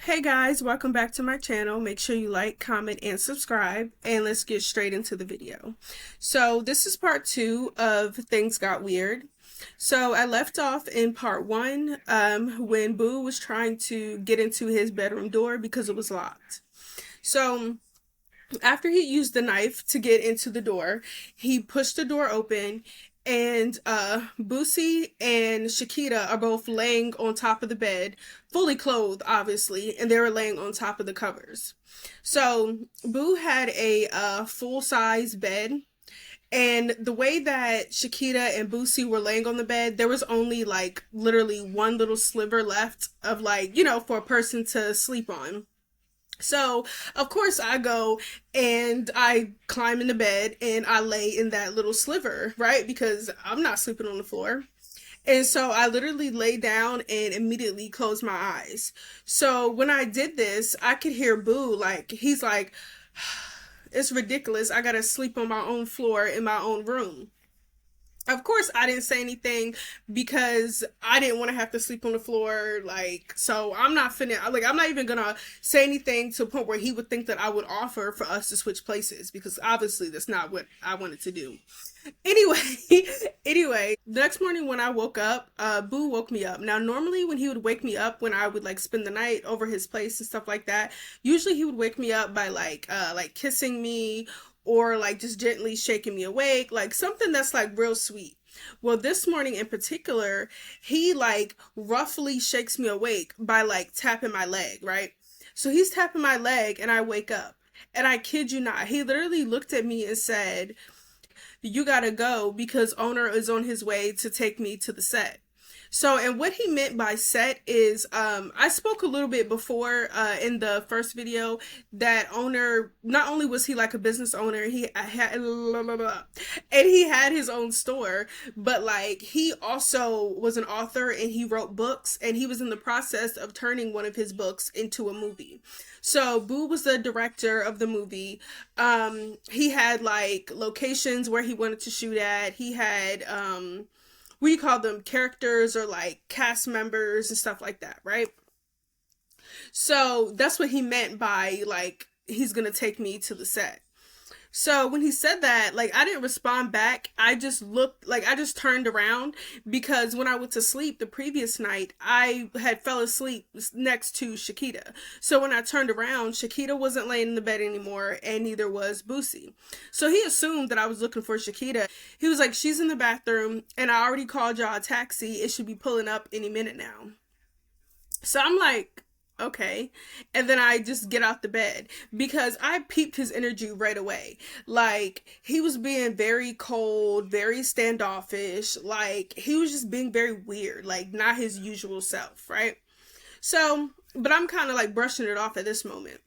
Hey guys, welcome back to my channel. Make sure you like, comment, and subscribe, and let's get straight into the video. So this is part two of Things Got Weird. So I left off in part one when Boo was trying to get into his bedroom door because it was locked. So after he used the knife to get into the door, he pushed the door open and Boosie and Shakita are both laying on top of the bed, fully clothed, obviously, and they were laying on top of the covers. So Boo had a full size bed, and the way that Shakita and Boosie were laying on the bed, there was only like literally one little sliver left of like, for a person to sleep on. So, of course, I go and I climb into bed and I lay in that little sliver, right? Because I'm not sleeping on the floor. And so I literally lay down and immediately closed my eyes. So when I did this, I could hear Boo, like, he's like, it's ridiculous. I gotta sleep on my own floor in my own room. Of course, I didn't say anything because I didn't want to have to sleep on the floor. Like, so I'm not finna, like, I'm not even gonna say anything to a point where he would think that I would offer for us to switch places because obviously that's not what I wanted to do. Anyway, anyway, the next morning when I woke up, Boo woke me up. Now, normally when he would wake me up when I would like spend the night over his place and stuff like that, usually he would wake me up by like kissing me or like just gently shaking me awake, like something that's like real sweet. Well, this morning in particular, he like roughly shakes me awake by like tapping my leg, right? So he's tapping my leg and I wake up. And I kid you not, he literally looked at me and said, "You gotta go because owner is on his way to take me to the set." So, and what he meant by set is, I spoke a little bit before in the first video that owner, not only was he like a business owner, he had, and he had his own store, but like he also was an author and he wrote books and he was in the process of turning one of his books into a movie. So Boo was the director of the movie. He had like locations where he wanted to shoot at. He had, we call them characters or like cast members and stuff like that, right? So that's what he meant by like he's gonna take me to the set. So when he said that, like I didn't respond back. I just looked, like I just turned around because when I went to sleep the previous night, I had fell asleep next to Shakita. So when I turned around, Shakita wasn't laying in the bed anymore and neither was Boosie. So he assumed that I was looking for Shakita. He was like, "She's in the bathroom and I already called y'all a taxi. It should be pulling up any minute now." So I'm like, okay. And then I just get out the bed because I peeped his energy right away. Like, he was being very cold, very standoffish. Like, he was just being very weird, like, not his usual self, right? So, but I'm kind of like brushing it off at this moment.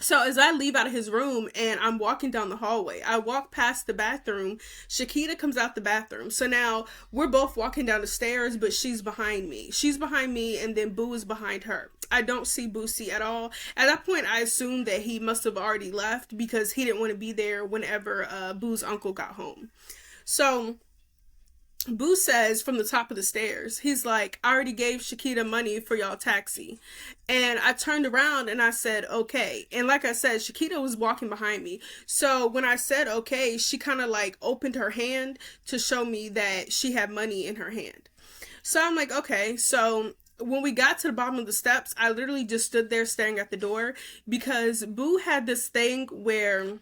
So as I leave out of his room and I'm walking down the hallway, I walk past the bathroom. Shakita comes out the bathroom. So now we're both walking down the stairs, but she's behind me. She's behind me, and then Boo is behind her. I don't see Boosie at all. At that point, I assumed that he must have already left because he didn't want to be there whenever Boo's uncle got home. So Boo says from the top of the stairs, he's like, "I already gave Shakita money for y'all taxi." And I turned around and I said, "Okay." And like I said, Shakita was walking behind me. So when I said okay, she kind of like opened her hand to show me that she had money in her hand. So I'm like, okay. So when we got to the bottom of the steps, I literally just stood there staring at the door because Boo had this thing where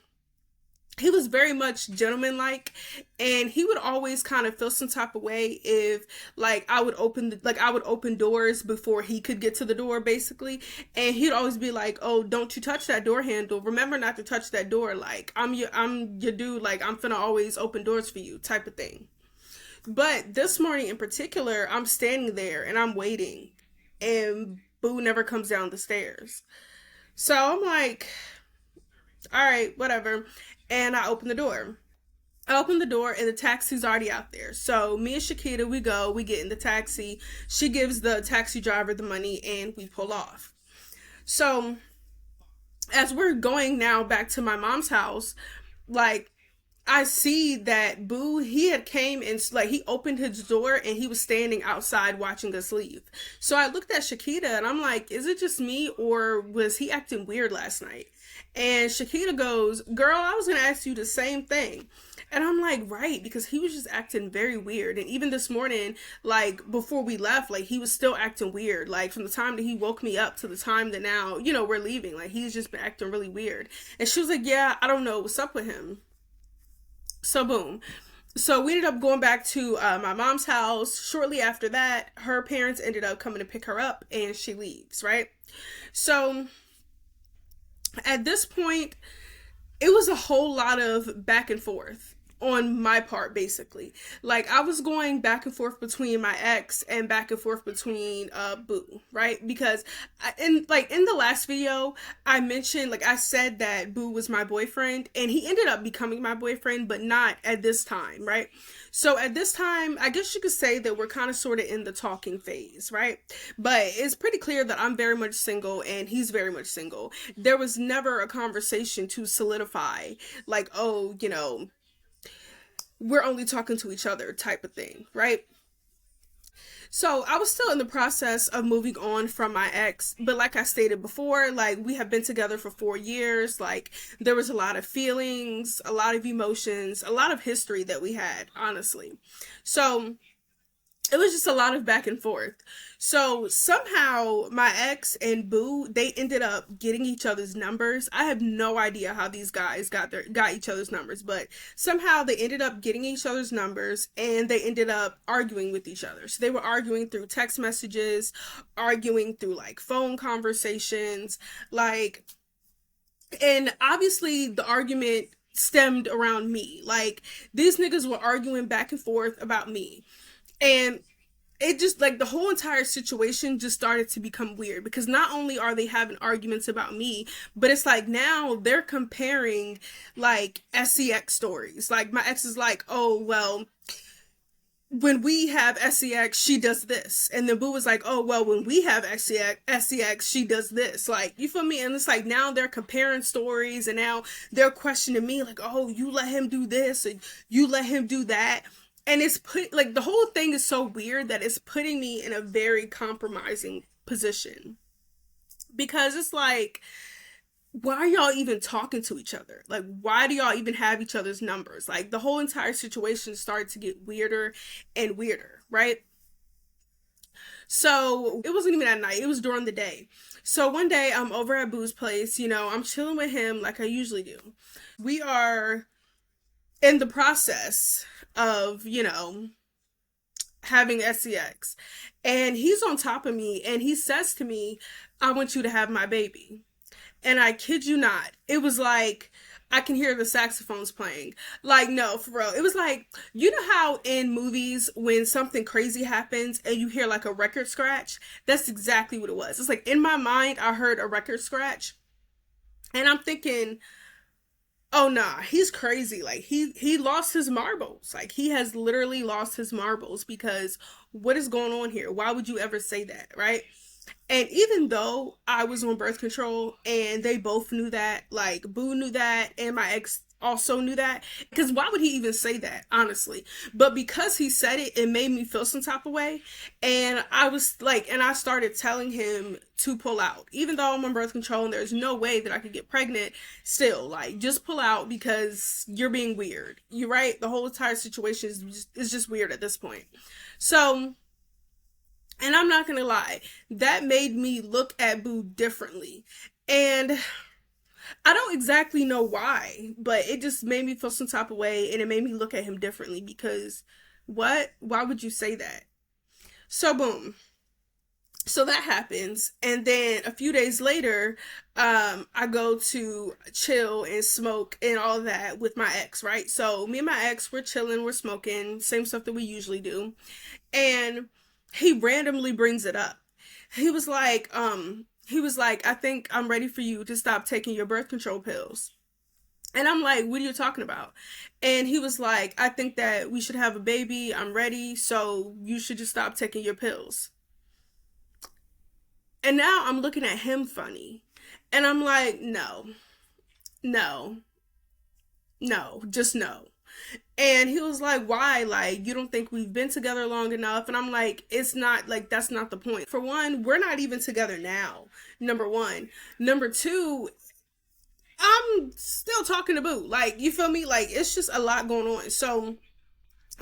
he was very much gentleman like, and he would always kind of feel some type of way if like I would open doors before he could get to the door basically, and he'd always be like, "Oh, don't you touch that door handle, remember not to touch that door, like I'm your dude, like I'm finna always open doors for you," type of thing. But this morning in particular, I'm standing there and I'm waiting and Boo never comes down the stairs. So I'm like, all right, whatever. And I open the door. I open the door and the taxi's already out there. So me and Shakita, we get in the taxi. She gives the taxi driver the money and we pull off. So as we're going now back to my mom's house, like I see that Boo, he had came and like he opened his door and he was standing outside watching us leave. So I looked at Shakita and I'm like, is it just me or was he acting weird last night? And Shakita goes, girl, I was gonna ask you the same thing. And I'm like, right, because he was just acting very weird. And even this morning, like before we left, like he was still acting weird. Like from the time that he woke me up to the time that now, we're leaving, like he's just been acting really weird. And she was like, yeah, I don't know what's up with him. So boom. So we ended up going back to my mom's house. Shortly after that, her parents ended up coming to pick her up and she leaves, right? So at this point, it was a whole lot of back and forth on my part, basically. Like I was going back and forth between my ex and back and forth between Boo, right? Because in the last video I mentioned, like I said that Boo was my boyfriend and he ended up becoming my boyfriend, but not at this time, right? So at this time, I guess you could say that we're kind of sort of in the talking phase, right? But it's pretty clear that I'm very much single and he's very much single. There was never a conversation to solidify, like, oh, we're only talking to each other type of thing, right? So I was still in the process of moving on from my ex, but like I stated before, like we have been together for 4 years. Like there was a lot of feelings, a lot of emotions, a lot of history that we had, honestly. So it was just a lot of back and forth. So somehow my ex and Boo, they ended up getting each other's numbers. I have no idea how these guys got each other's numbers, but somehow they ended up getting each other's numbers and they ended up arguing with each other. So they were arguing through text messages, arguing through like phone conversations, like, and obviously the argument stemmed around me. Like these niggas were arguing back and forth about me. And it just like the whole entire situation just started to become weird because not only are they having arguments about me, but it's like now they're comparing like SCX stories. Like my ex is like, oh well, when we have SCX, she does this. And then Boo was like, oh, well, when we have SCX, she does this. Like, you feel me? And it's like now they're comparing stories and now they're questioning me, like, oh, you let him do this and you let him do that. And it's put like the whole thing is so weird that it's putting me in a very compromising position because it's like, why are y'all even talking to each other? Like, why do y'all even have each other's numbers? Like, the whole entire situation started to get weirder and weirder, right? So, it wasn't even at night, it was during the day. So, one day I'm over at Boo's place, I'm chilling with him like I usually do. We are in the process of, having SCX. And he's on top of me and he says to me, I want you to have my baby. And I kid you not, it was like I can hear the saxophones playing. Like, no, for real. It was like, you know how in movies when something crazy happens and you hear like a record scratch? That's exactly what it was. It's like in my mind, I heard a record scratch. And I'm thinking, oh nah, he's crazy. Like he lost his marbles. Like he has literally lost his marbles because what is going on here? Why would you ever say that, right? And even though I was on birth control and they both knew that, like Boo knew that and my ex also knew that, because why would he even say that, honestly? But because he said it, it made me feel some type of way. And I was like, and I started telling him to pull out. Even though I'm on birth control and there's no way that I could get pregnant, still, like, just pull out because you're being weird. You're right. The whole entire situation is just weird at this point. So, and I'm not gonna lie, that made me look at Boo differently. And I don't exactly know why, but it just made me feel some type of way and it made me look at him differently because what? Why would you say that? So, boom. So that happens. And then a few days later, I go to chill and smoke and all that with my ex, right? So, me and my ex, we're chilling, we're smoking, same stuff that we usually do. And he randomly brings it up. He was like, I think I'm ready for you to stop taking your birth control pills. And I'm like, what are you talking about? And he was like, I think that we should have a baby. I'm ready. So you should just stop taking your pills. And now I'm looking at him funny. And I'm like, no, no, no, just no. And he was like, why? Like, you don't think we've been together long enough? And I'm like, it's not, like, that's not the point. For one, we're not even together now, number one. Number two, I'm still talking to Boo. Like, you feel me? Like, it's just a lot going on. So,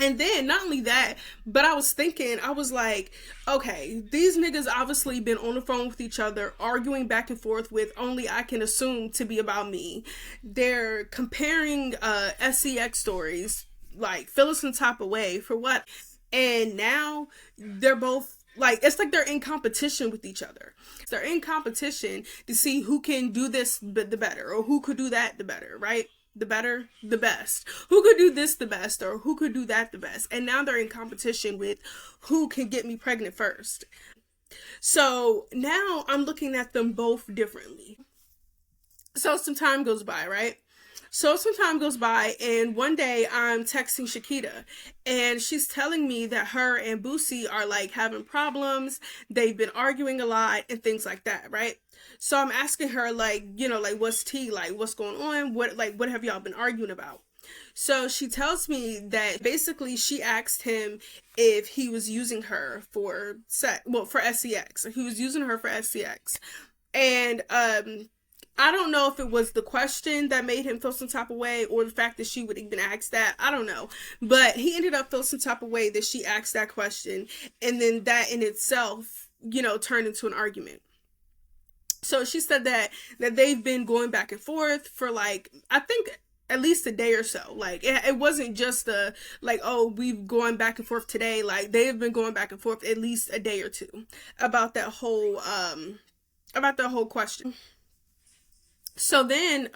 and then not only that, but I was thinking, I was like, okay, these niggas obviously been on the phone with each other, arguing back and forth with only I can assume to be about me. They're comparing SCX stories, like feeling some type of way for what? And now they're both like, it's like they're in competition with each other. They're in competition to see who can do this the better, or who could do that the better, right? The better, the best. Who could do this the best, or who could do that the best? And now they're in competition with who can get me pregnant first. So now I'm looking at them both differently. So some time goes by, right? So some time goes by, and one day I'm texting Shakita, and she's telling me that her and Boosie are like having problems. They've been arguing a lot and things like that, right? So I'm asking her, like, like, what's tea? Like, what's going on? What have y'all been arguing about? So she tells me that basically she asked him if he was using her for sex, well, for SCX. He was using her for SCX. And I don't know if it was the question that made him feel some type of way, or the fact that she would even ask that. I don't know. But he ended up feeling some type of way that she asked that question. And then that in itself, turned into an argument. So she said that they've been going back and forth for, like, I think at least a day or so. Like, it wasn't just a, like, oh, we've going back and forth today. Like, they have been going back and forth at least a day or two about that whole question. So then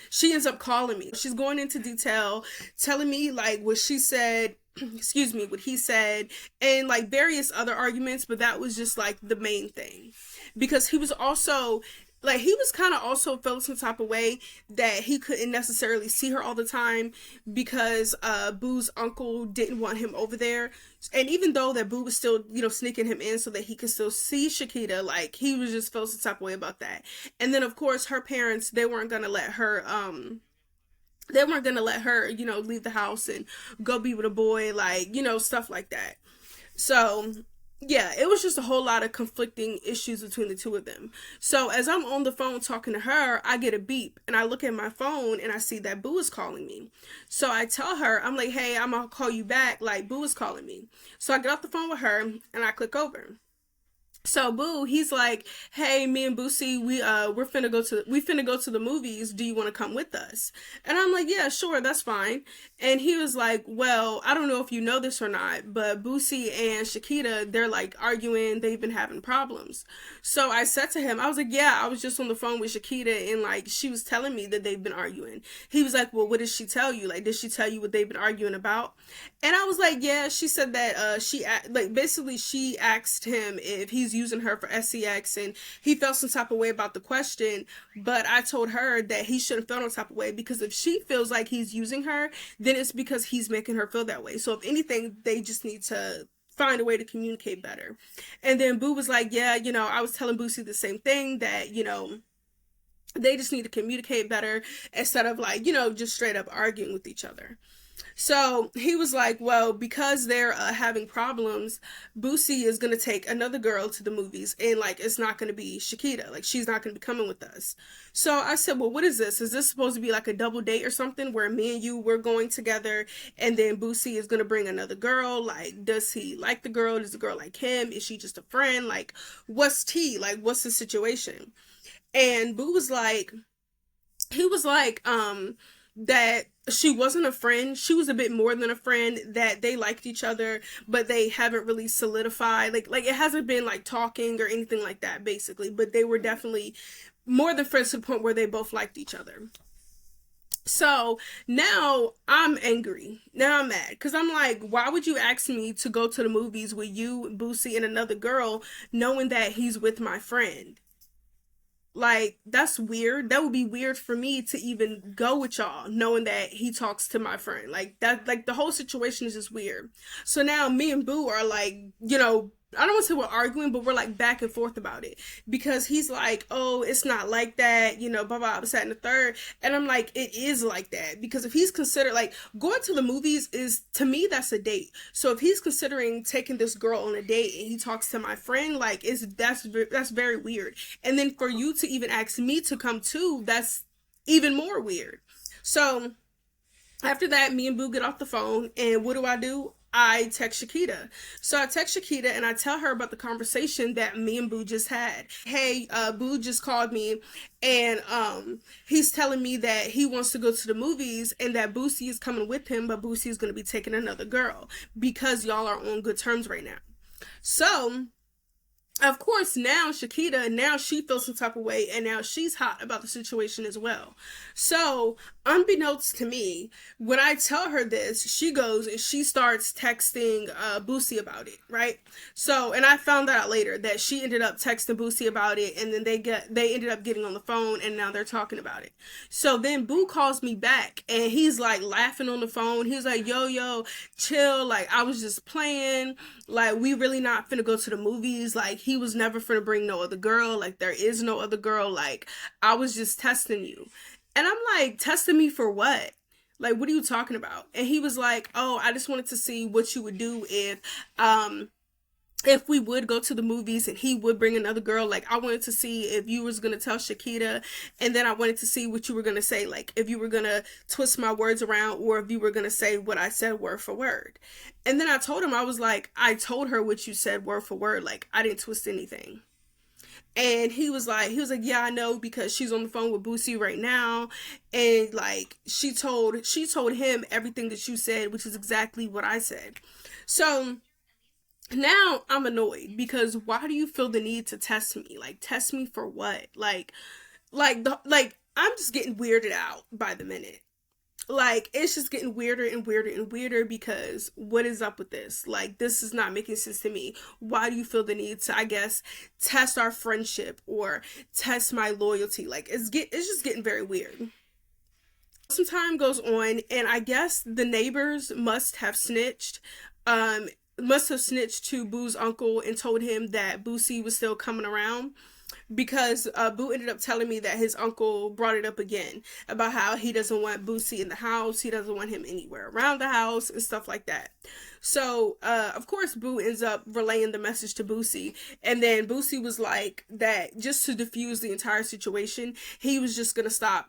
she ends up calling me. She's going into detail, telling me like what she said, excuse me, what he said, and like various other arguments, but that was just like the main thing. Because he was also, like, he was kind of also feeling some type of way that he couldn't necessarily see her all the time because Boo's uncle didn't want him over there. And even though that Boo was still, sneaking him in so that he could still see Shakita, like, he was just feeling some type of way about that. And then of course her parents, they weren't gonna let her leave the house and go be with a boy, like, stuff like that. So yeah, it was just a whole lot of conflicting issues between the two of them. So as I'm on the phone talking to her, I get a beep and I look at my phone and I see that Boo is calling me. So I tell her, I'm like, hey, I'm gonna call you back, like, Boo is calling me. So I get off the phone with her and I click over. So Boo, he's like, hey, me and Boosie, we finna go to the movies. Do you want to come with us? And I'm like, yeah, sure, that's fine. And he was like, well, I don't know if you know this or not, but Boosie and Shakita, they're like arguing. They've been having problems. So I said to him, I was like, yeah, I was just on the phone with Shakita and like she was telling me that they've been arguing. He was like, well, what did she tell you? Like, did she tell you what they've been arguing about? And I was like, yeah, she said that basically she asked him if he's using her for SCX, and he felt some type of way about the question, but I told her that he shouldn't feel no type of way, because if she feels like he's using her, then it's because he's making her feel that way. So if anything, they just need to find a way to communicate better. And then Boo was like, yeah, I was telling Boosie the same thing, that, they just need to communicate better instead of like, just straight up arguing with each other. So he was like, well, because they're having problems, Boosie is going to take another girl to the movies, and like, it's not going to be Shakita. Like, she's not going to be coming with us. So I said, well, what is this? Is this supposed to be like a double date or something where me and you, we're going together, and then Boosie is going to bring another girl? Like, does he like the girl? Does the girl like him? Is she just a friend? Like, what's tea? Like, what's the situation? And Boo was like, he was like, that she wasn't a friend. She was a bit more than a friend, that they liked each other, but they haven't really solidified. Like it hasn't been like talking or anything like that, basically. But they were definitely more than friends to the point where they both liked each other. So now I'm angry. Now I'm mad. Because I'm like, why would you ask me to go to the movies with you, Boosie, and another girl, knowing that he's with my friend? Like, that's weird. That would be weird for me to even go with y'all, knowing that he talks to my friend. Like, that, like, the whole situation is just weird. So now me and Boo are like, I don't want to say we're arguing, but we're like back and forth about it because he's like, oh, it's not like that, you know, blah, blah, blah, and the third. And I'm like, it is like that because if he's considered like going to the movies is to me, that's a date. So if he's considering taking this girl on a date and he talks to my friend, like, that's very weird. And then for you to even ask me to come too, that's even more weird. So after that, me and Boo get off the phone, and what do? I text Shakita. So I text Shakita and I tell her about the conversation that me and Boo just had. Hey, Boo just called me and he's telling me that he wants to go to the movies and that Boosie is coming with him, but Boosie is going to be taking another girl because y'all are on good terms right now. So of course, now Shakita, now she feels some type of way, and now she's hot about the situation as well. So, unbeknownst to me, when I tell her this, she goes and she starts texting Boosie about it, right? So, and I found that out later that she ended up texting Boosie about it, and then they ended up getting on the phone, and now they're talking about it. So then Boo calls me back, and he's like laughing on the phone. He's like, yo, chill, like I was just playing, like we really not finna go to the movies, like he was never finna bring no other girl, like there is no other girl, like I was just testing you. And I'm like, testing me for what? Like, what are you talking about? And he was like, oh, I just wanted to see what you would do if we would go to the movies and he would bring another girl. Like, I wanted to see if you was gonna tell Shakita, and then I wanted to see what you were gonna say, like if you were gonna twist my words around or if you were gonna say what I said word for word. And then I told him, I was like, I told her what you said word for word, like I didn't twist anything. And he was like, yeah, I know because she's on the phone with Boosie right now, and like she told him everything that you said, which is exactly what I said. So now I'm annoyed because why do you feel the need to test me? Like, test me for what? Like I'm just getting weirded out by the minute. Like, it's just getting weirder and weirder and weirder because what is up with this? Like, this is not making sense to me. Why do you feel the need to, I guess, test our friendship or test my loyalty? Like, it's just getting very weird. Some time goes on, and I guess the neighbors um must have snitched to Boo's uncle and told him that Boosie was still coming around because Boo ended up telling me that his uncle brought it up again about how he doesn't want Boosie in the house, he doesn't want him anywhere around the house and stuff like that. So of course Boo ends up relaying the message to Boosie, and then Boosie was like that just to diffuse the entire situation, he was just gonna stop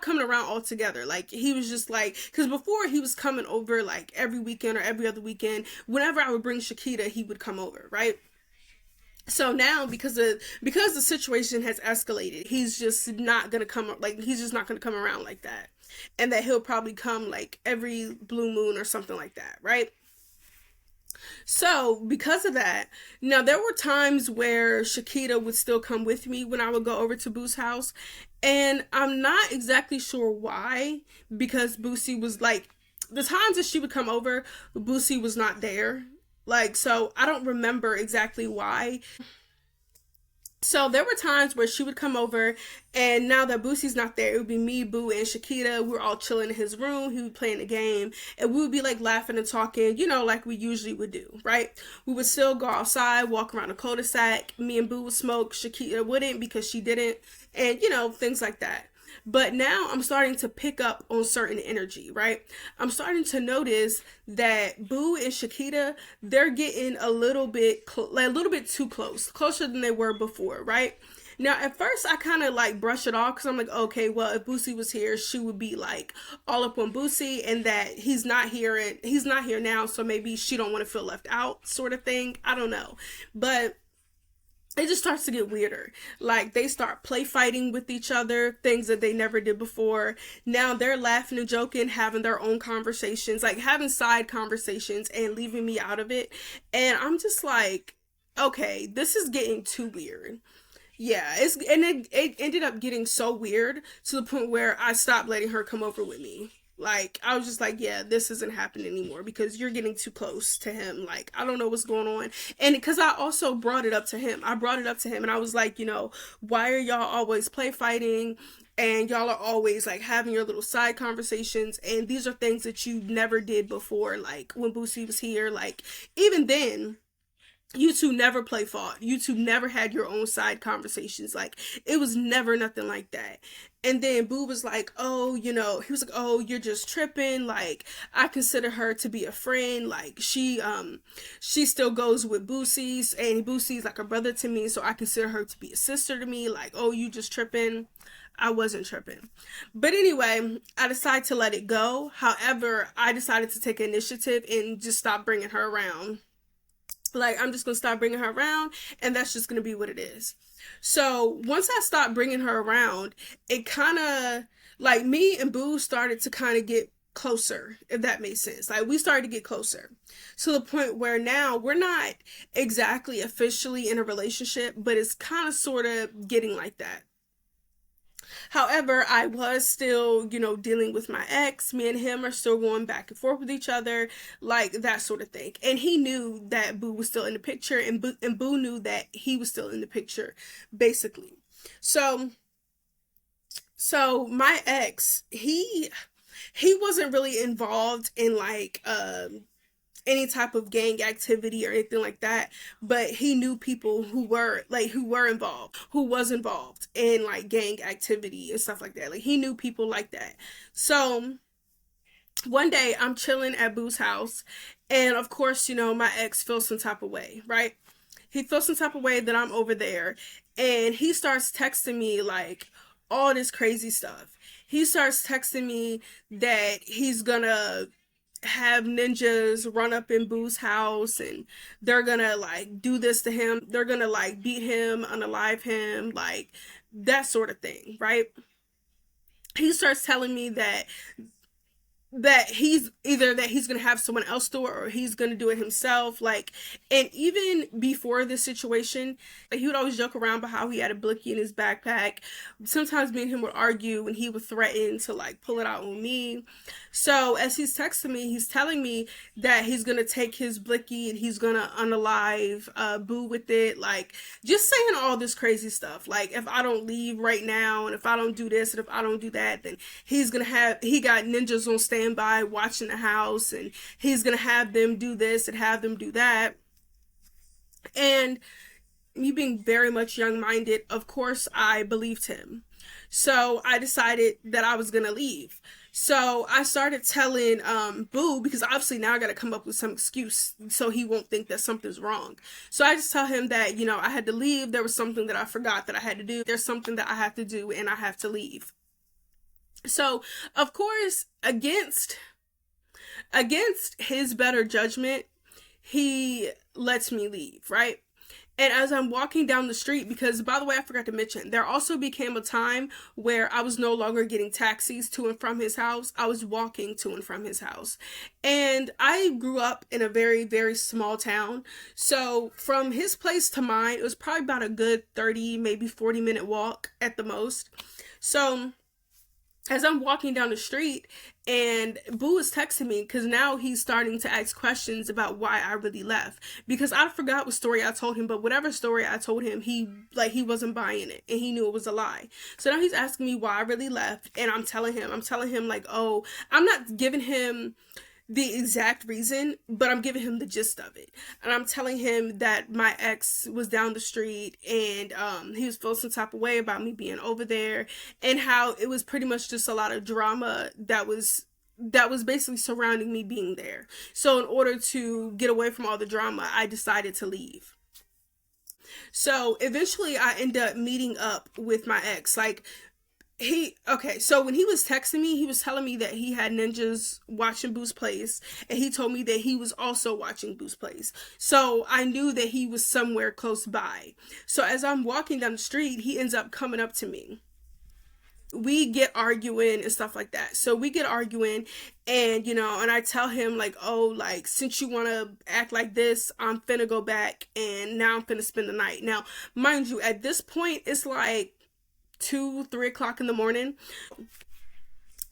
coming around altogether. Like, he was just like, because before he was coming over like every weekend or every other weekend. Whenever I would bring Shakita, he would come over, right? So now because the situation has escalated, he's just not gonna come around like that, and that he'll probably come like every blue moon or something like that, right? So, because of that, now there were times where Shakita would still come with me when I would go over to Boo's house, and I'm not exactly sure why, because Boosie was like, the times that she would come over, Boosie was not there. Like, so I don't remember exactly why. So there were times where she would come over, and now that Boosie's not there, it would be me, Boo, and Shakita. We were all chilling in his room. He would play in the game, and we would be like laughing and talking, like we usually would do, right? We would still go outside, walk around the cul-de-sac. Me and Boo would smoke. Shakita wouldn't because she didn't, and things like that. But now I'm starting to pick up on certain energy, right? I'm starting to notice that Boo and Shakita, they're getting a little bit too close, closer than they were before, right? Now, at first, I kind of like brush it off because I'm like, okay, well, if Boosie was here, she would be like all up on Boosie, and that he's not here and he's not here now, so maybe she don't want to feel left out, sort of thing. I don't know, but it just starts to get weirder. Like, they start play fighting with each other, things that they never did before. Now they're laughing and joking, having their own conversations, like having side conversations and leaving me out of it. And I'm just like, okay, this is getting too weird. Yeah, it ended up getting so weird to the point where I stopped letting her come over with me. Like, I was just like, yeah, this isn't happening anymore because you're getting too close to him. Like, I don't know what's going on. And because I also brought it up to him. I brought it up to him and I was like, why are y'all always play fighting? And y'all are always like having your little side conversations. And these are things that you never did before. Like, when Boosie was here, like, even then, You two never play fault. You two never had your own side conversations. Like, it was never nothing like that. And then Boo was like, oh, he was like, oh, you're just tripping. Like, I consider her to be a friend. Like, she still goes with Boosie's, and Boosie's like a brother to me, so I consider her to be a sister to me. Like, oh, you just tripping. I wasn't tripping. But anyway, I decided to let it go. However, I decided to take initiative and just stop bringing her around. Like, I'm just gonna stop bringing her around, and that's just gonna be what it is. So once I stopped bringing her around, it kind of, like, me and Boo started to kind of get closer, if that makes sense. Like, we started to get closer to the point where now we're not exactly officially in a relationship, but it's kind of sort of getting like that. However, I was still, dealing with my ex. Me and him are still going back and forth with each other, like that sort of thing. And he knew that Boo was still in the picture, and Boo knew that he was still in the picture, basically. So, my ex, he wasn't really involved in like any type of gang activity or anything like that, but he knew people who were involved, who was involved in like gang activity and stuff like that. Like, he knew people like that. So one day I'm chilling at Boo's house, and of course, my ex feels some type of way, right? He feels some type of way that I'm over there, and he starts texting me like all this crazy stuff. He starts texting me that he's gonna have ninjas run up in Boo's house, and they're gonna like do this to him. They're gonna like beat him, unalive him, like that sort of thing, right? He starts telling me that he's gonna have someone else do it, or he's gonna do it himself. Like, and even before this situation, like, he would always joke around about how he had a blicky in his backpack. Sometimes me and him would argue, and he would threaten to like pull it out on me. So as he's texting me, he's telling me that he's gonna take his blicky and he's gonna unalive Boo with it, like just saying all this crazy stuff. Like, if I don't leave right now, and if I don't do this, and if I don't do that, then he got ninjas on standby watching the house, and he's gonna have them do this and have them do that. And me being very much young-minded, of course I believed him. So I decided that I was gonna leave. So I started telling Boo, because obviously now I gotta come up with some excuse so he won't think that something's wrong. So I just tell him that, I had to leave. There was something that I forgot that I had to do. There's something that I have to do, and I have to leave. So, of course, against his better judgment, he lets me leave, right? And as I'm walking down the street, because by the way, I forgot to mention, there also became a time where I was no longer getting taxis to and from his house. I was walking to and from his house. And I grew up in a very, very small town. So from his place to mine, it was probably about a good 30, maybe 40-minute walk at the most. So as I'm walking down the street, and Boo is texting me, because now he's starting to ask questions about why I really left, because I forgot what story I told him, but whatever story I told him, he wasn't buying it, and he knew it was a lie. So now he's asking me why I really left, and I'm telling him like, oh, I'm not giving him the exact reason, but I'm giving him the gist of it. And I'm telling him that my ex was down the street, and he was feeling some type of way about me being over there, and how it was pretty much just a lot of drama that was basically surrounding me being there. So in order to get away from all the drama, I decided to leave. So eventually I end up meeting up with my ex. Like, so when he was texting me, he was telling me that he had ninjas watching Boo's place, and he told me that he was also watching Boo's place. So I knew that he was somewhere close by. So as I'm walking down the street, he ends up coming up to me. We get arguing and stuff like that. So we get arguing, and and I tell him like, oh, like, since you want to act like this, I'm finna go back, and now I'm finna spend the night. Now, mind you, at this point, it's like 2-3 o'clock in the morning.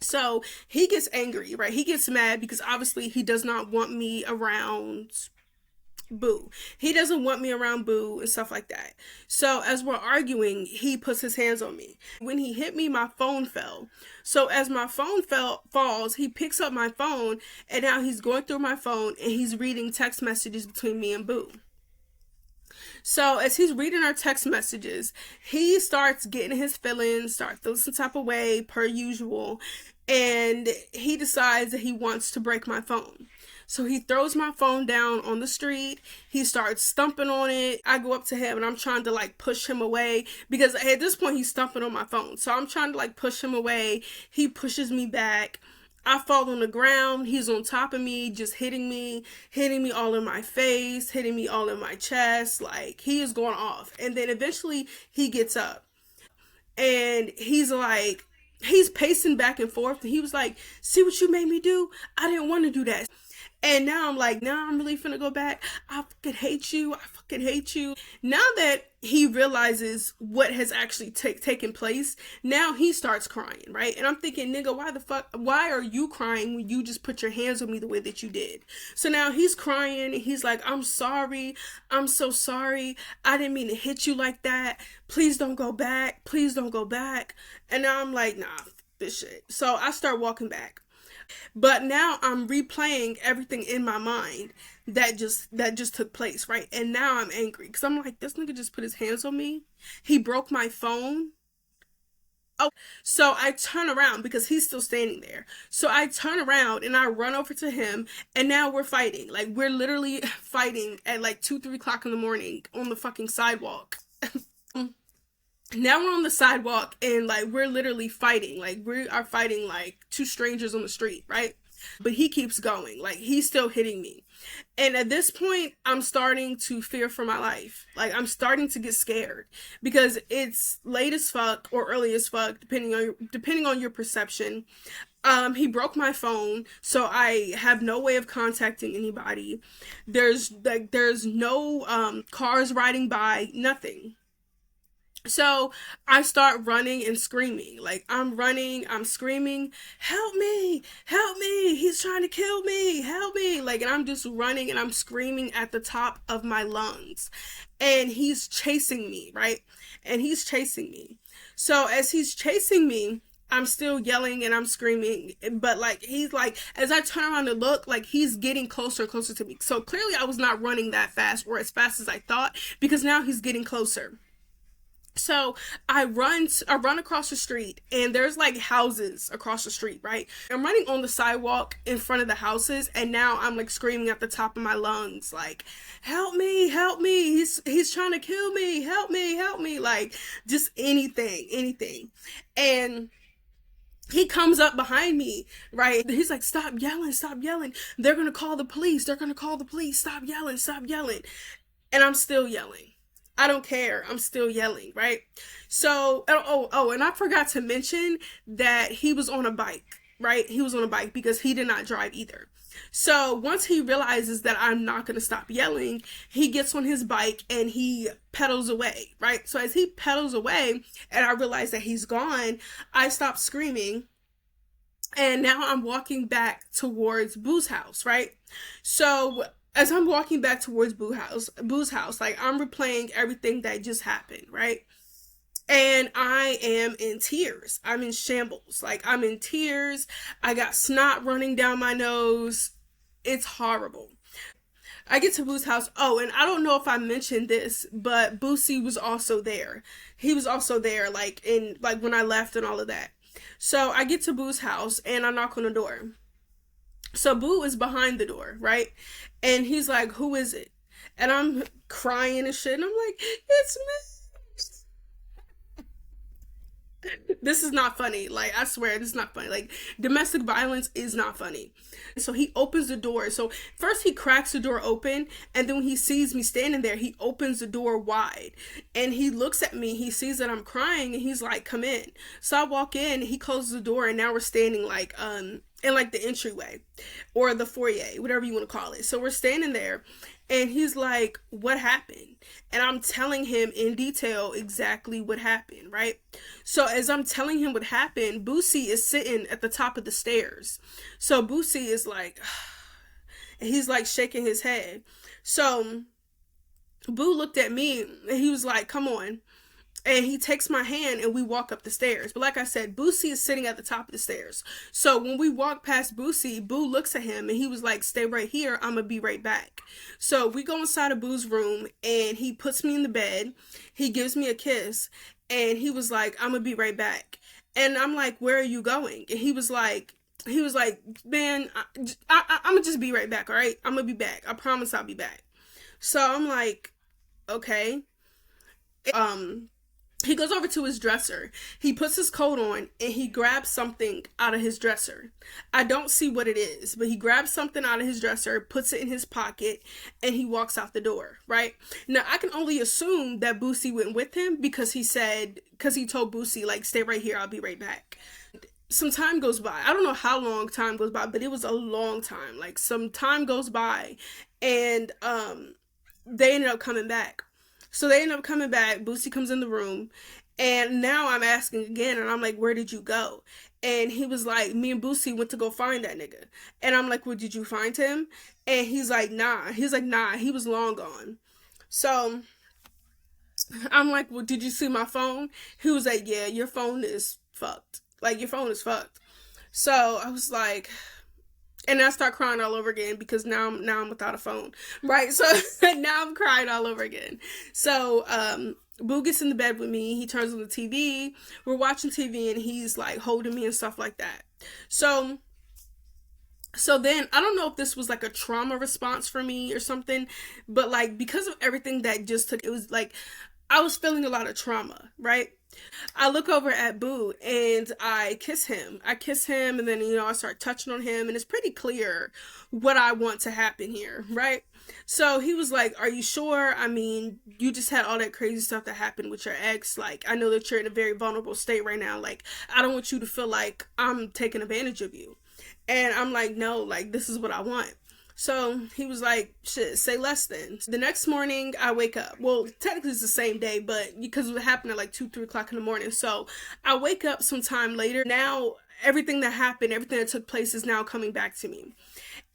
So he gets angry, right? He gets mad because obviously he does not want me around Boo. He doesn't want me around Boo and stuff like that. So as we're arguing, he puts his hands on me. When he hit me, my phone fell. So as my phone falls, he picks up my phone, and now he's going through my phone, and he's reading text messages between me and Boo. So as he's reading our text messages, he starts getting his feelings, start feeling some type of way per usual, and he decides that he wants to break my phone. So he throws my phone down on the street. He starts stumping on it. I go up to him and I'm trying to like push him away because at this point he's stumping on my phone. So I'm trying to like push him away. He pushes me back. I fall on the ground. He's on top of me, just hitting me all in my face, hitting me all in my chest. Like he is going off. And then eventually he gets up and he's pacing back and forth. And he was like, "See what you made me do? I didn't want to do that." And now I'm like, now I'm really finna go back. I fucking hate you. I fucking hate you. Now that he realizes what has actually taken place, now he starts crying, right? And I'm thinking, nigga, why are you crying when you just put your hands on me the way that you did? So now he's crying and he's like, "I'm sorry. I'm so sorry. I didn't mean to hit you like that. Please don't go back. Please don't go back." And now I'm like, nah, this shit. So I start walking back. But now I'm replaying everything in my mind that just took place, right? And now I'm angry because I'm like, this nigga just put his hands on me. He broke my phone. Oh, so I turn around because he's still standing there. So I turn around and I run over to him, and now we're fighting. Like we're literally fighting at like 2, 3 o'clock in the morning on the fucking sidewalk. Now we're on the sidewalk and like we're literally fighting. Like we are fighting like two strangers on the street, right? But he keeps going. Like he's still hitting me. And at this point, I'm starting to fear for my life. Like I'm starting to get scared because it's late as fuck or early as fuck, depending on your perception. He broke my phone, so I have no way of contacting anybody. There's no cars riding by, nothing. So I start running and screaming. Like I'm running, I'm screaming, help me, he's trying to kill me, help me. Like, and I'm just running and I'm screaming at the top of my lungs. And he's chasing me, right? And he's chasing me. So as he's chasing me, I'm still yelling and I'm screaming, but like he's like, as I turn around to look, like he's getting closer and closer to me. So clearly I was not running that fast or as fast as I thought because now he's getting closer. So I run across the street and there's like houses across the street, right? I'm running on the sidewalk in front of the houses and now I'm like screaming at the top of my lungs like, help me, he's trying to kill me, help me, like just anything. And he comes up behind me, right? He's like, stop yelling. They're gonna call the police. They're gonna call the police. Stop yelling, stop yelling. And I'm still yelling. I don't care. I'm still yelling, right? So, and I forgot to mention that he was on a bike, right? He was on a bike because he did not drive either. So once he realizes that I'm not going to stop yelling, he gets on his bike and he pedals away, right? So as he pedals away and I realize that he's gone, I stop screaming and now I'm walking back towards Boo's house, right? So as I'm walking back towards Boo's house, like I'm replaying everything that just happened, right? And I am in tears. I'm in shambles. Like I'm in tears. I got snot running down my nose. It's horrible. I get to Boo's house. Oh, and I don't know if I mentioned this, but Boosie was also there. He was also there, like when I left and all of that. So I get to Boo's house and I knock on the door. So Boo is behind the door, right? And he's like, "Who is it?" And I'm crying and shit. And I'm like, "It's me." This is not funny. Like, I swear, this is not funny. Like, domestic violence is not funny. So he opens the door. So first he cracks the door open, and then when he sees me standing there, he opens the door wide. And he looks at me, he sees that I'm crying, and he's like, "Come in." So I walk in, he closes the door, and now we're standing like in like the entryway or the foyer, whatever you want to call it. So we're standing there and he's like, "What happened?" And I'm telling him in detail exactly what happened, right? So as I'm telling him what happened, Boosie is sitting at the top of the stairs. So Boosie is like, and he's like shaking his head. So Boo looked at me and he was like, "Come on." and he takes my hand and we walk up the stairs. But like I said, Boosie is sitting at the top of the stairs. So when we walk past Boosie, Boo looks at him and he was like, "Stay right here, I'm gonna be right back." So we go inside of Boo's room and he puts me in the bed. He gives me a kiss and he was like, "I'm gonna be right back." And I'm like, "Where are you going?" And he was like, "Man, I'm gonna just be right back, all right? I'm gonna be back. I promise I'll be back." So I'm like, "Okay." Um, he goes over to his dresser. He puts his coat on and he grabs something out of his dresser. I don't see what it is, but he grabs something out of his dresser, puts it in his pocket, and he walks out the door, right? Now, I can only assume that Boosie went with him because he told Boosie, like, "Stay right here, I'll be right back." Some time goes by. I don't know how long time goes by, but it was a long time. Like, some time goes by, and they ended up coming back. So they end up coming back. Boosie comes in the room, and now I'm asking again, and I'm like, "Where did you go?" And he was like, "Me and Boosie went to go find that nigga." And I'm like, "Well, did you find him?" And he's like, "Nah." He's like, "Nah, he was long gone." So I'm like, "Well, did you see my phone?" He was like, "Yeah, your phone is fucked. Like, your phone is fucked." So I was like, and I start crying all over again because now I'm without a phone, right? So now I'm crying all over again. So Boo gets in the bed with me. He turns on the TV. We're watching TV, and he's like holding me and stuff like that. So then I don't know if this was like a trauma response for me or something, but like because of everything that just took, it was like I was feeling a lot of trauma, right? I look over at Boo and I kiss him. I kiss him, and then, I start touching on him, and it's pretty clear what I want to happen here, right? So he was like, "Are you sure? I mean, you just had all that crazy stuff that happened with your ex. Like, I know that you're in a very vulnerable state right now. Like, I don't want you to feel like I'm taking advantage of you." And I'm like, "No, like, this is what I want." So he was like, "Shit, say less then." The next morning, I wake up. Well, technically it's the same day, but because it happened at like 2, 3 o'clock in the morning. So I wake up sometime later. Now, everything that happened, everything that took place is now coming back to me.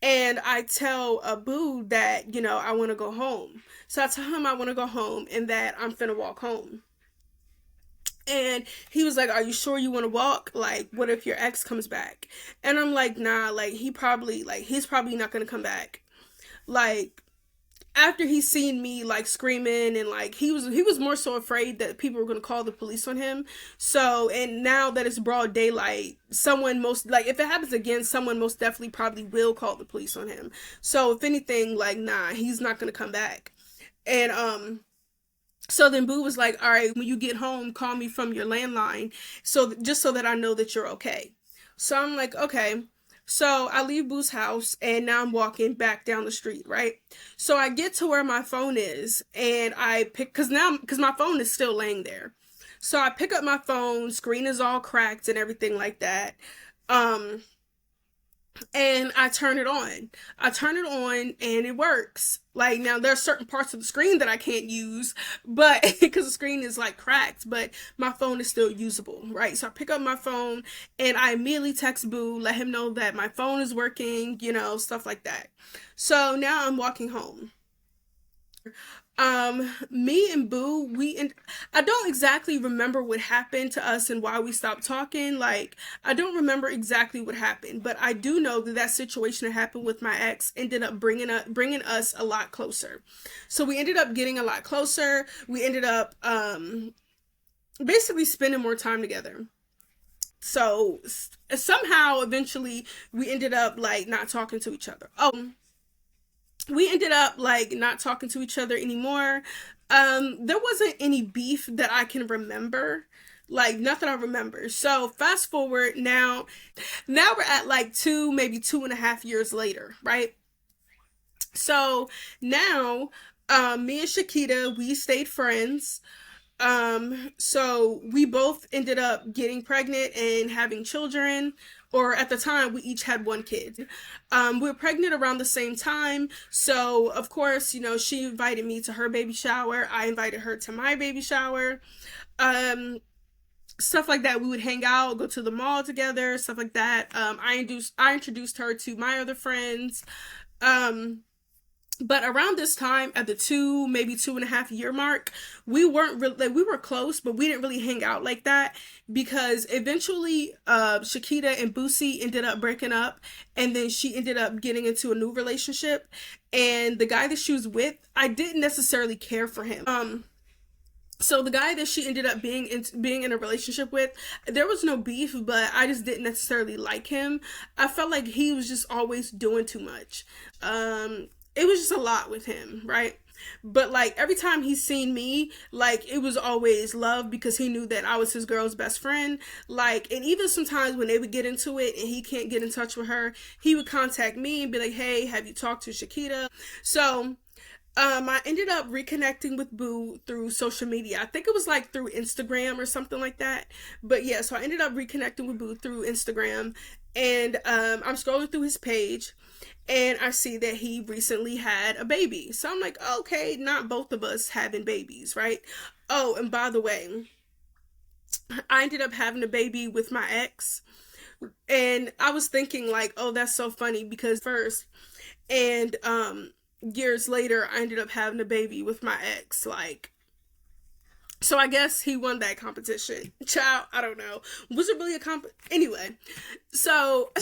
And I tell Boo that, I want to go home. So I tell him I want to go home and that I'm finna walk home. And he was like, "Are you sure you want to walk? Like, what if your ex comes back?" And I'm like, "Nah, like, he's probably not going to come back." Like, after he's seen me like screaming, and like he was more so afraid that people were going to call the police on him. So, and now that it's broad daylight, someone most like if it happens again, someone most definitely probably will call the police on him. So if anything, like, nah, he's not going to come back. And so then Boo was like, "All right, when you get home, call me from your landline, so just so that I know that you're okay." So I'm like, "Okay." So I leave Boo's house and now I'm walking back down the street, right? So I get to where my phone is and I pick, because my phone is still laying there. So I pick up my phone, screen is all cracked and everything like that. Um, and I turn it on. I turn it on and it works. Like, now there are certain parts of the screen that I can't use, but because the screen is like cracked, but my phone is still usable, right? So I pick up my phone and I immediately text Boo, let him know that my phone is working, stuff like that. So now I'm walking home. Me and Boo, I don't exactly remember what happened to us and why we stopped talking. Like, I don't remember exactly what happened, but I do know that that situation that happened with my ex ended up bringing us a lot closer. So we ended up getting a lot closer. We ended up basically spending more time together. So somehow eventually we ended up like not talking to each other. Oh, we ended up like not talking to each other anymore. There wasn't any beef that I can remember, like nothing I remember. So fast forward now we're at like 2, maybe 2.5 years later, right? So now, me and Shakita, we stayed friends. So we both ended up getting pregnant and having children, or at the time we each had one kid. We were pregnant around the same time. So of course, she invited me to her baby shower. I invited her to my baby shower. Um, Stuff like that. We would hang out, go to the mall together, stuff like that. I introduced her to my other friends. Um, But around this time, at the 2, maybe 2.5 year mark, we weren't really, like, we were close, but we didn't really hang out like that, because eventually Shakita and Boosie ended up breaking up, and then she ended up getting into a new relationship, and the guy that she was with, I didn't necessarily care for him. So the guy that she ended up being in a relationship with, there was no beef, but I just didn't necessarily like him. I felt like he was just always doing too much. It was just a lot with him, right? But like every time he's seen me, like it was always love, because he knew that I was his girl's best friend. Like, and even sometimes when they would get into it and he can't get in touch with her, he would contact me and be like, "Hey, have you talked to Shakita?" So I ended up reconnecting with Boo through social media. I think it was like through Instagram or something like that. But yeah, so I ended up reconnecting with Boo through Instagram, and I'm scrolling through his page, and I see that he recently had a baby. So I'm like, okay, not both of us having babies, right? Oh, and by the way, I ended up having a baby with my ex, and I was thinking like, oh, that's so funny, because first, and years later I ended up having a baby with my ex. Like, so I guess he won that competition. Child, I don't know. Was it really a anyway? So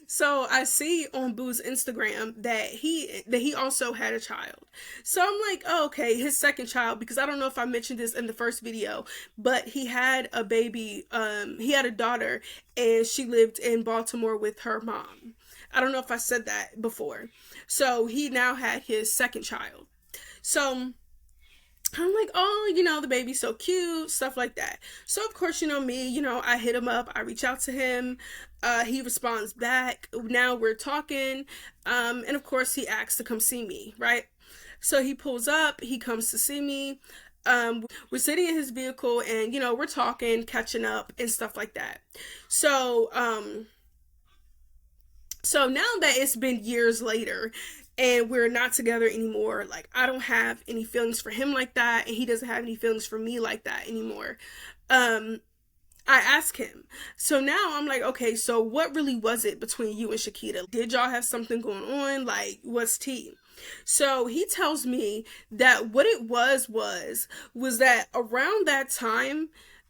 so I see on Boo's Instagram that he also had a child. So I'm like, oh, okay, his second child, because I don't know if I mentioned this in the first video, but he had a baby, he had a daughter, and she lived in Baltimore with her mom. I don't know if I said that before. So he now had his second child. So I'm like, oh, the baby's so cute, stuff like that. So of course, me, I hit him up, I reach out to him, he responds back. Now we're talking, and of course he asks to come see me, right? So he pulls up, he comes to see me. We're sitting in his vehicle, and we're talking, catching up, and stuff like that. So now that it's been years later and we're not together anymore, like I don't have any feelings for him like that, and he doesn't have any feelings for me like that anymore. Um, I ask him. So now I'm like, okay, so what really was it between you and Shakita? Did y'all have something going on? Like, what's tea? So he tells me that what it was that around that time,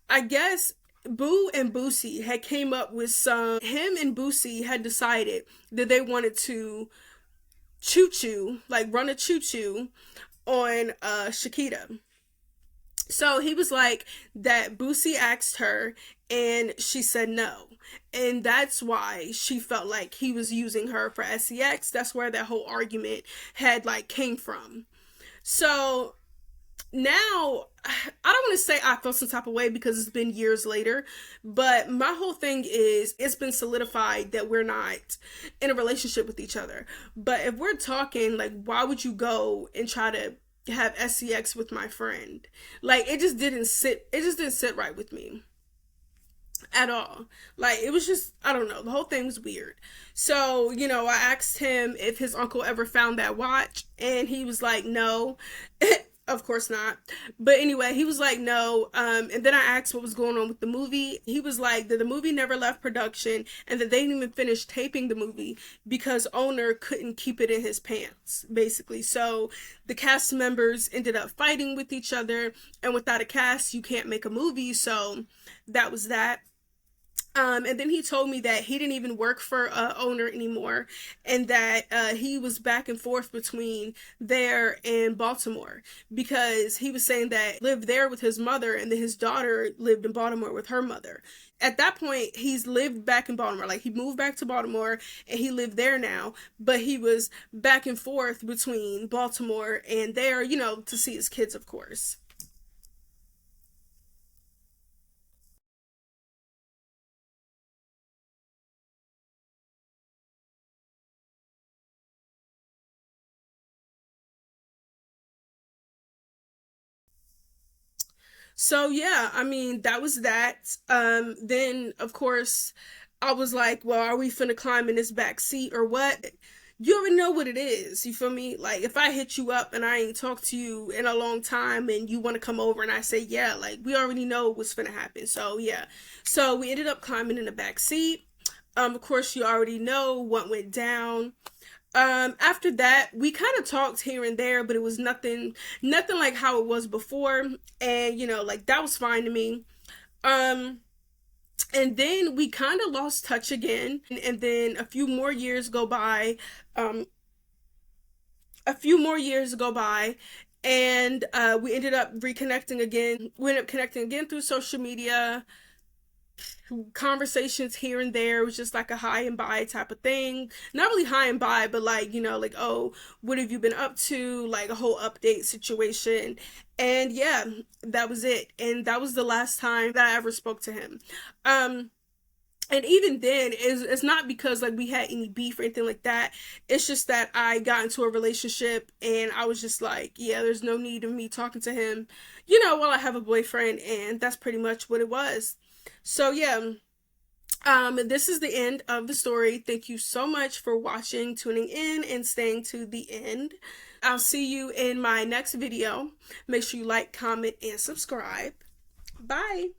I guess Boo and Boosie had came up with him and Boosie had decided that they wanted to choo choo, like run a choo choo on Shakita. So he was like that Boosie asked her and she said no. And that's why she felt like he was using her for sex. That's where that whole argument had like came from. So now I don't want to say I feel some type of way because it's been years later, but my whole thing is it's been solidified that we're not in a relationship with each other. But if we're talking, like, why would you go and try to have sex with my friend? Like, it just didn't sit right with me at all. Like, it was just, I don't know, the whole thing was weird. So, I asked him if his uncle ever found that watch, and he was like, no. Of course not. But anyway, he was like, no. And then I asked what was going on with the movie. He was like that the movie never left production, and that they didn't even finish taping the movie because owner couldn't keep it in his pants, basically. So the cast members ended up fighting with each other, and without a cast, you can't make a movie. So that was that. And then he told me that he didn't even work for owner anymore, and that he was back and forth between there and Baltimore, because he was saying that he lived there with his mother, and then his daughter lived in Baltimore with her mother. At that point, he's lived back in Baltimore. Like, he moved back to Baltimore and he lived there now, but he was back and forth between Baltimore and there, to see his kids, of course. So yeah, I mean, that was that. Then of course I was like, well, are we finna climb in this back seat or what? You already know what it is. You feel me? Like, if I hit you up and I ain't talked to you in a long time and you want to come over and I say yeah, like, we already know what's finna happen. So yeah. So we ended up climbing in the back seat. Of course you already know what went down. After that, we kind of talked here and there, but it was nothing like how it was before. And, you know, like that was fine to me. Um, and then we kind of lost touch again. And then Um, a few more years go by, and we ended up reconnecting again. We ended up connecting again through social media, conversations here and there. It was just like a hi and bye type of thing. Not really hi and bye, but like, you know, like, oh, what have you been up to? Like a whole update situation. And yeah, that was it. And that was the last time that I ever spoke to him. Um, and even then, it's not because like we had any beef or anything like that. It's just that I got into a relationship and I was just like, yeah, there's no need of me talking to him, you know, while I have a boyfriend, and that's pretty much what it was. So yeah, this is the end of the story. Thank you so much for watching, tuning in, and staying to the end. I'll see you in my next video. Make sure you like, comment, and subscribe. Bye.